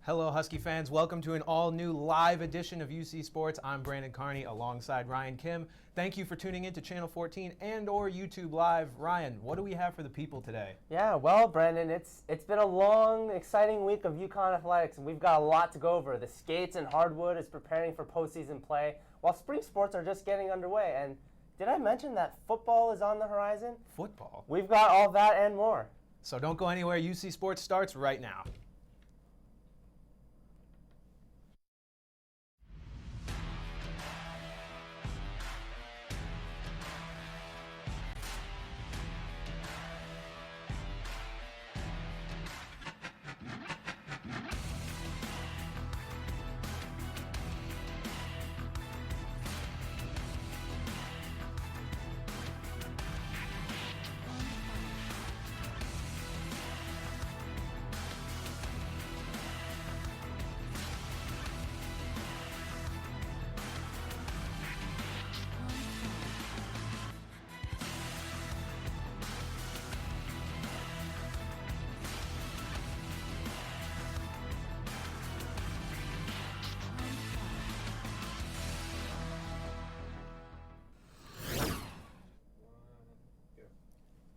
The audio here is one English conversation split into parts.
Hello, Husky fans. Welcome to an all-new live edition of UC Sports. I'm Brandon Carney alongside Ryan Kim. Thank you for tuning in to Channel 14 and or YouTube Live. Ryan, what do we have for the people today? Yeah, well, Brandon, it's been a long, exciting week of UConn athletics, and we've got a lot to go over. The Skates and Hardwood is preparing for postseason play, while spring sports are just getting underway. And did I mention that football is on the horizon? Football? We've got all that and more. So don't go anywhere. UC Sports starts right now.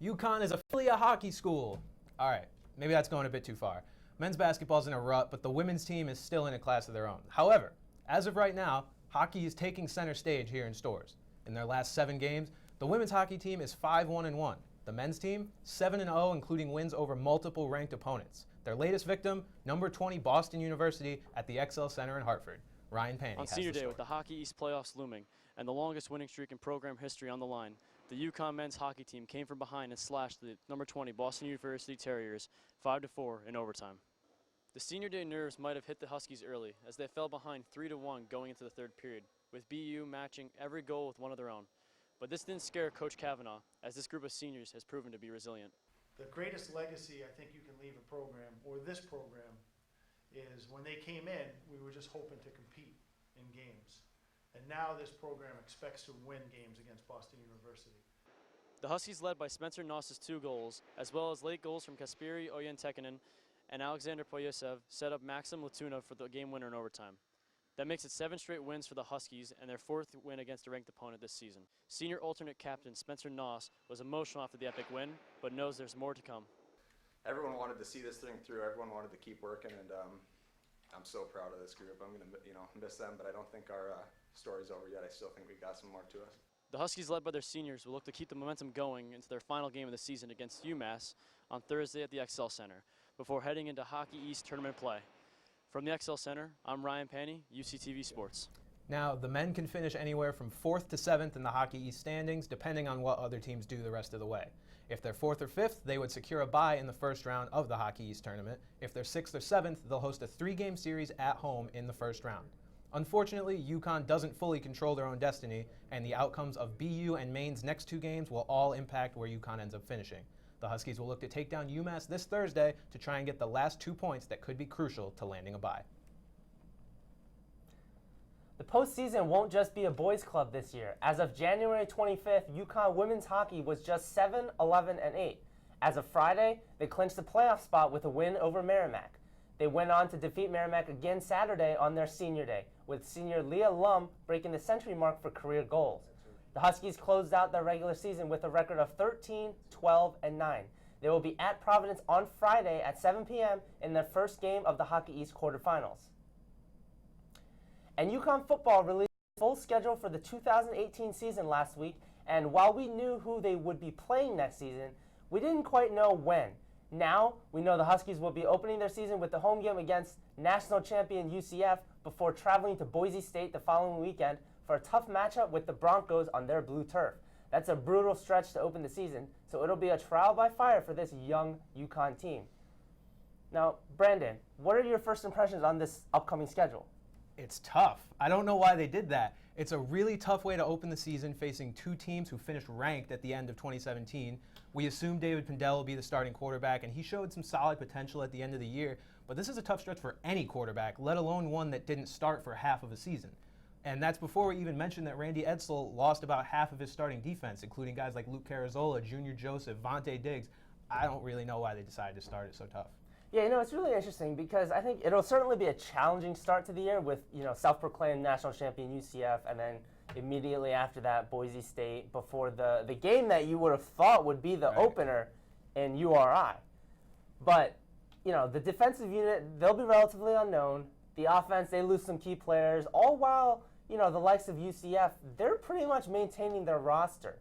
UConn is officially a hockey school. All right, maybe that's going a bit too far. Men's basketball's in a rut, but the women's team is still in a class of their own. However, as of right now, hockey is taking center stage here in Stores. In their last 7 games, the women's hockey team is 5-1-1. The men's team, 7-0, including wins over multiple ranked opponents. Their latest victim, number 20 Boston University at the XL Center in Hartford. Ryan Panny on senior day with the Hockey East playoffs looming and the longest winning streak in program history on the line, the UConn men's hockey team came from behind and slashed the number 20 Boston University Terriers 5-4 in overtime. The senior day nerves might have hit the Huskies early as they fell behind 3-1 going into the third period, with BU matching every goal with one of their own. But this didn't scare Coach Kavanaugh, as this group of seniors has proven to be resilient. The greatest legacy I think you can leave a program, or this program, is when they came in, we were just hoping to compete in games. And now this program expects to win games against Boston University. The Huskies, led by Spencer Noss's 2 goals, as well as late goals from Kasperi Oyentekinen and Alexander Poyasev, set up Maxim Latuna for the game winner in overtime. That makes it 7 straight wins for the Huskies and their 4th win against a ranked opponent this season. Senior alternate captain Spencer Noss was emotional after the epic win, but knows there's more to come. Everyone wanted to see this thing through. Everyone wanted to keep working, and I'm so proud of this group. I'm going to miss them, but I don't think our story's over yet. I still think we got some more to us. The Huskies, led by their seniors, will look to keep the momentum going into their final game of the season against UMass on Thursday at the XL Center before heading into Hockey East tournament play. From the XL Center, I'm Ryan Panny, UCTV Sports. Now, the men can finish anywhere from 4th to 7th in the Hockey East standings, depending on what other teams do the rest of the way. If they're 4th or 5th, they would secure a bye in the first round of the Hockey East tournament. If they're 6th or 7th, they'll host a 3-game series at home in the first round. Unfortunately, UConn doesn't fully control their own destiny, and the outcomes of BU and Maine's next 2 games will all impact where UConn ends up finishing. The Huskies will look to take down UMass this Thursday to try and get the last 2 points that could be crucial to landing a bye. The postseason won't just be a boys' club this year. As of January 25th, UConn women's hockey was just 7-11-8. As of Friday, they clinched the playoff spot with a win over Merrimack. They went on to defeat Merrimack again Saturday on their senior day, with senior Leah Lum breaking the century mark for career goals. The Huskies closed out their regular season with a record of 13-12-9. They will be at Providence on Friday at 7 p.m. in their first game of the Hockey East quarterfinals. And UConn Football released a full schedule for the 2018 season last week, and while we knew who they would be playing next season, we didn't quite know when. Now, we know the Huskies will be opening their season with the home game against national champion UCF before traveling to Boise State the following weekend for a tough matchup with the Broncos on their blue turf. That's a brutal stretch to open the season, so it'll be a trial by fire for this young UConn team. Now, Brandon, what are your first impressions on this upcoming schedule? It's tough. I don't know why they did that. It's a really tough way to open the season, facing 2 teams who finished ranked at the end of 2017. We assumed David Pindell will be the starting quarterback, and he showed some solid potential at the end of the year, but this is a tough stretch for any quarterback, let alone one that didn't start for half of a season. And that's before we even mentioned that Randy Edsall lost about half of his starting defense, including guys like Luke Carazola, Junior Joseph, Vontae Diggs. I don't really know why they decided to start it so tough. Yeah, it's really interesting because I think it'll certainly be a challenging start to the year with, self-proclaimed national champion UCF, and then immediately after that, Boise State, before the game that you would have thought would be the opener in URI. But, the defensive unit, they'll be relatively unknown. The offense, they lose some key players, all while, the likes of UCF, they're pretty much maintaining their roster.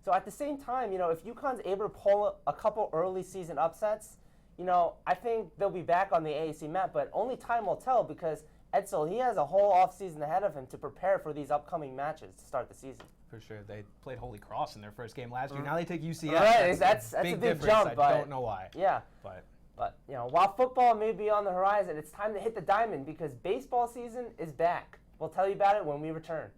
So at the same time, if UConn's able to pull a couple early season upsets, I think they'll be back on the AAC map, but only time will tell because Edsel, he has a whole offseason ahead of him to prepare for these upcoming matches to start the season. For sure. They played Holy Cross in their first game last year. Now they take UCF. Right, that's a big difference. jump. I don't know why. Yeah. But while football may be on the horizon, it's time to hit the diamond because baseball season is back. We'll tell you about it when we return.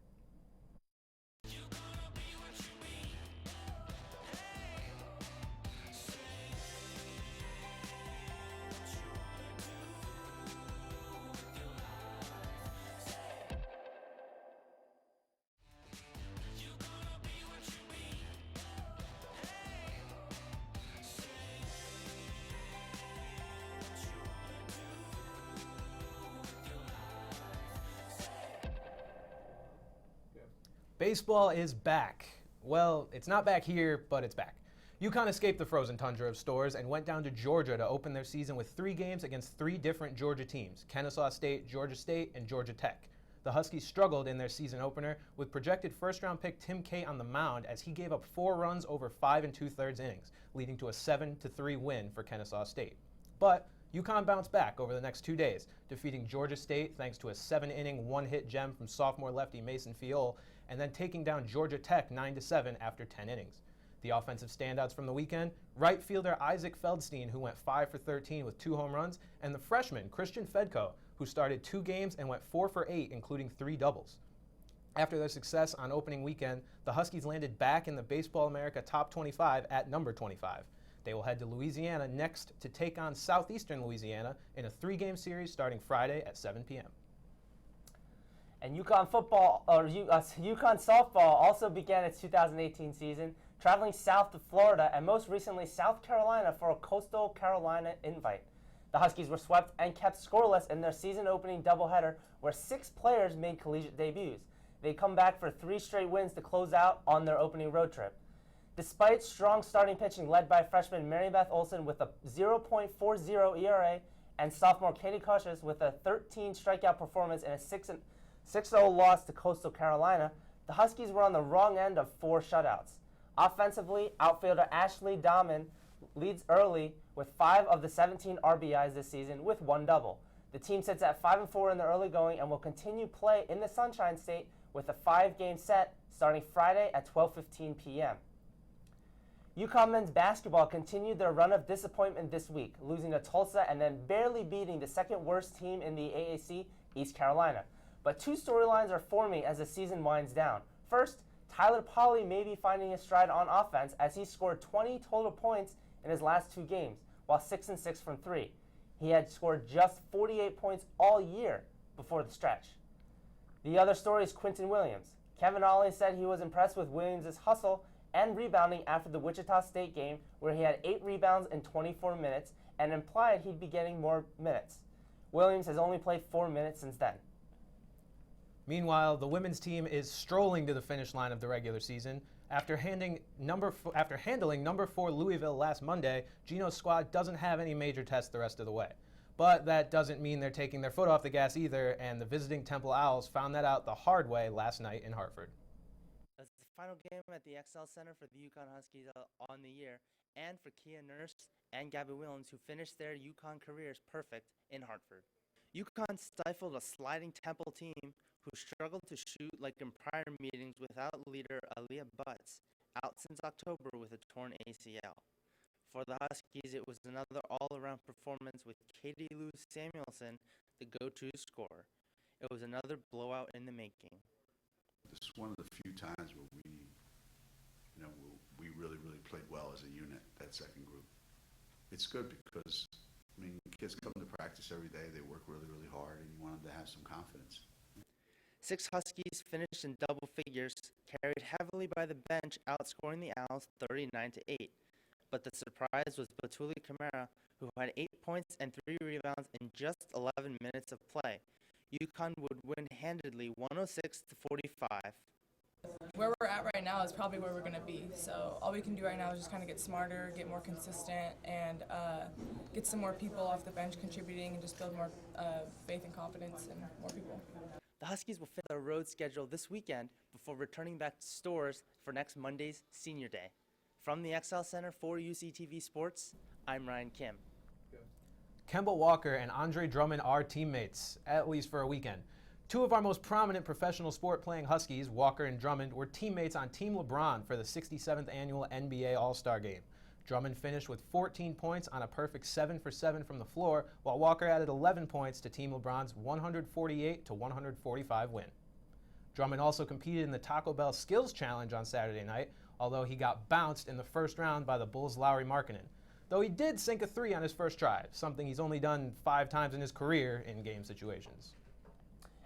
Baseball is back. Well, it's not back here, but it's back. UConn escaped the frozen tundra of stores and went down to Georgia to open their season with 3 games against 3 different Georgia teams, Kennesaw State, Georgia State, and Georgia Tech. The Huskies struggled in their season opener with projected first-round pick Tim Kate on the mound as he gave up 4 runs over 5 2/3 innings, leading to a 7-3 win for Kennesaw State. But UConn bounced back over the next 2 days, defeating Georgia State thanks to a 7-inning, 1-hit gem from sophomore lefty Mason Fiol, and then taking down Georgia Tech 9-7 after 10 innings. The offensive standouts from the weekend, right fielder Isaac Feldstein, who went 5 for 13 with 2 home runs, and the freshman Christian Fedko, who started 2 games and went 4 for 8, including 3 doubles. After their success on opening weekend, the Huskies landed back in the Baseball America Top 25 at number 25. They will head to Louisiana next to take on Southeastern Louisiana in a 3-game series starting Friday at 7 p.m. And UConn softball also began its 2018 season, traveling south to Florida and most recently South Carolina for a Coastal Carolina invite. The Huskies were swept and kept scoreless in their season-opening doubleheader where 6 players made collegiate debuts. They come back for 3 straight wins to close out on their opening road trip. Despite strong starting pitching led by freshman Marybeth Olson with a 0.40 ERA and sophomore Katie Cautious with a 13 strikeout performance and a 6-0 loss to Coastal Carolina, the Huskies were on the wrong end of 4 shutouts. Offensively, outfielder Ashley Dahman leads early with 5 of the 17 RBIs this season with 1 double. The team sits at 5-4 in the early going and will continue play in the Sunshine State with a 5-game set starting Friday at 12:15 p.m. UConn men's basketball continued their run of disappointment this week, losing to Tulsa and then barely beating the second worst team in the AAC, East Carolina. But 2 storylines are forming as the season winds down. First, Tyler Polley may be finding his stride on offense as he scored 20 total points in his last 2 games, while 6 and 6 from 3. He had scored just 48 points all year before the stretch. The other story is Quinton Williams. Kevin Ollie said he was impressed with Williams' hustle and rebounding after the Wichita State game, where he had 8 rebounds in 24 minutes and implied he'd be getting more minutes. Williams has only played 4 minutes since then. Meanwhile, the women's team is strolling to the finish line of the regular season. After handling number 4 Louisville last Monday, Gino's squad doesn't have any major tests the rest of the way. But that doesn't mean they're taking their foot off the gas either, and the visiting Temple Owls found that out the hard way last night in Hartford. That's the final game at the XL Center for the UConn Huskies on the year, and for Kia Nurse and Gabby Williams, who finished their UConn careers perfect in Hartford. UConn stifled a sliding Temple team who struggled to shoot like in prior meetings without leader Aaliyah Butts, out since October with a torn ACL. For the Huskies, it was another all-around performance with Katie Lou Samuelson, the go-to scorer. It was another blowout in the making. This is one of the few times where we really played well as a unit, that second group. It's good because, kids come to practice every day, they work really hard, and you want them to have some confidence. 6 Huskies finished in double figures, carried heavily by the bench, outscoring the Owls 39-8. But the surprise was Batuli Kamara, who had 8 points and 3 rebounds in just 11 minutes of play. UConn would win handedly 106-45. Where we're at right now is probably where we're going to be. So all we can do right now is just kind of get smarter, get more consistent, and get some more people off the bench contributing and just build more faith and confidence in more people. The Huskies will finish their road schedule this weekend before returning back to Stores for next Monday's Senior Day. From the XL Center for UCTV Sports, I'm Ryan Kim. Kemba Walker and Andre Drummond are teammates, at least for a weekend. Two of our most prominent professional sport-playing Huskies, Walker and Drummond, were teammates on Team LeBron for the 67th annual NBA All-Star Game. Drummond finished with 14 points on a perfect 7 for 7 from the floor, while Walker added 11 points to Team LeBron's 148-145 win. Drummond also competed in the Taco Bell Skills Challenge on Saturday night, although he got bounced in the first round by the Bulls' Lauri Markkanen. Though he did sink a 3 on his first try, something he's only done 5 times in his career in game situations.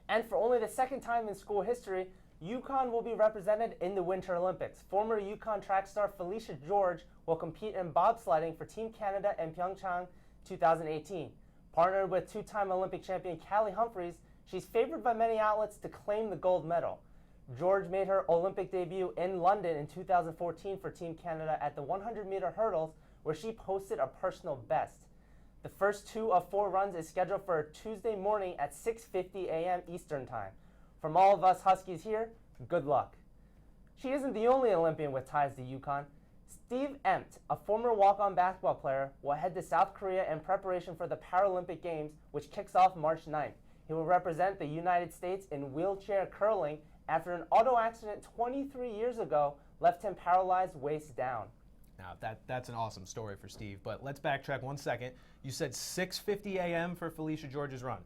And for only the second time in school history, UConn will be represented in the Winter Olympics. Former UConn track star Felicia George will compete in bobsledding for Team Canada in Pyeongchang 2018. Partnered with two-time Olympic champion Callie Humphreys, she's favored by many outlets to claim the gold medal. George made her Olympic debut in London in 2014 for Team Canada at the 100-meter hurdles, where she posted a personal best. The first 2 of 4 runs is scheduled for Tuesday morning at 6:50 a.m. Eastern Time. From all of us Huskies here, good luck. She isn't the only Olympian with ties to UConn. Steve Empt, a former walk-on basketball player, will head to South Korea in preparation for the Paralympic Games, which kicks off March 9th. He will represent the United States in wheelchair curling after an auto accident 23 years ago left him paralyzed waist down. Now, that's an awesome story for Steve, but let's backtrack 1 second. You said 6:50 a.m. for Felicia George's run.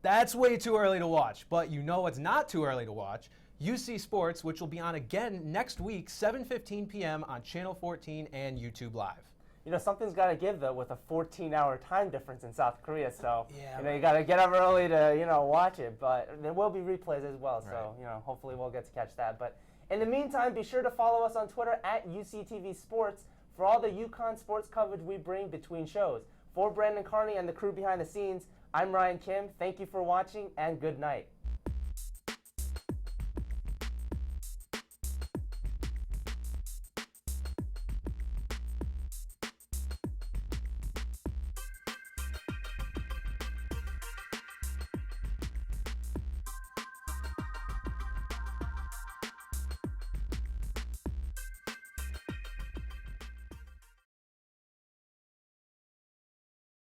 That's way too early to watch, but you know what's not too early to watch? UC Sports, which will be on again next week, 7:15 p.m. on Channel 14 and YouTube Live. You know, something's got to give, though, with a 14-hour time difference in South Korea, so, Yeah, you got to get up early to, watch it, but there will be replays as well, so, Right. Hopefully we'll get to catch that. But in the meantime, be sure to follow us on Twitter at UCTV Sports for all the UConn sports coverage we bring between shows. For Brandon Carney and the crew behind the scenes, I'm Ryan Kim. Thank you for watching, and good night.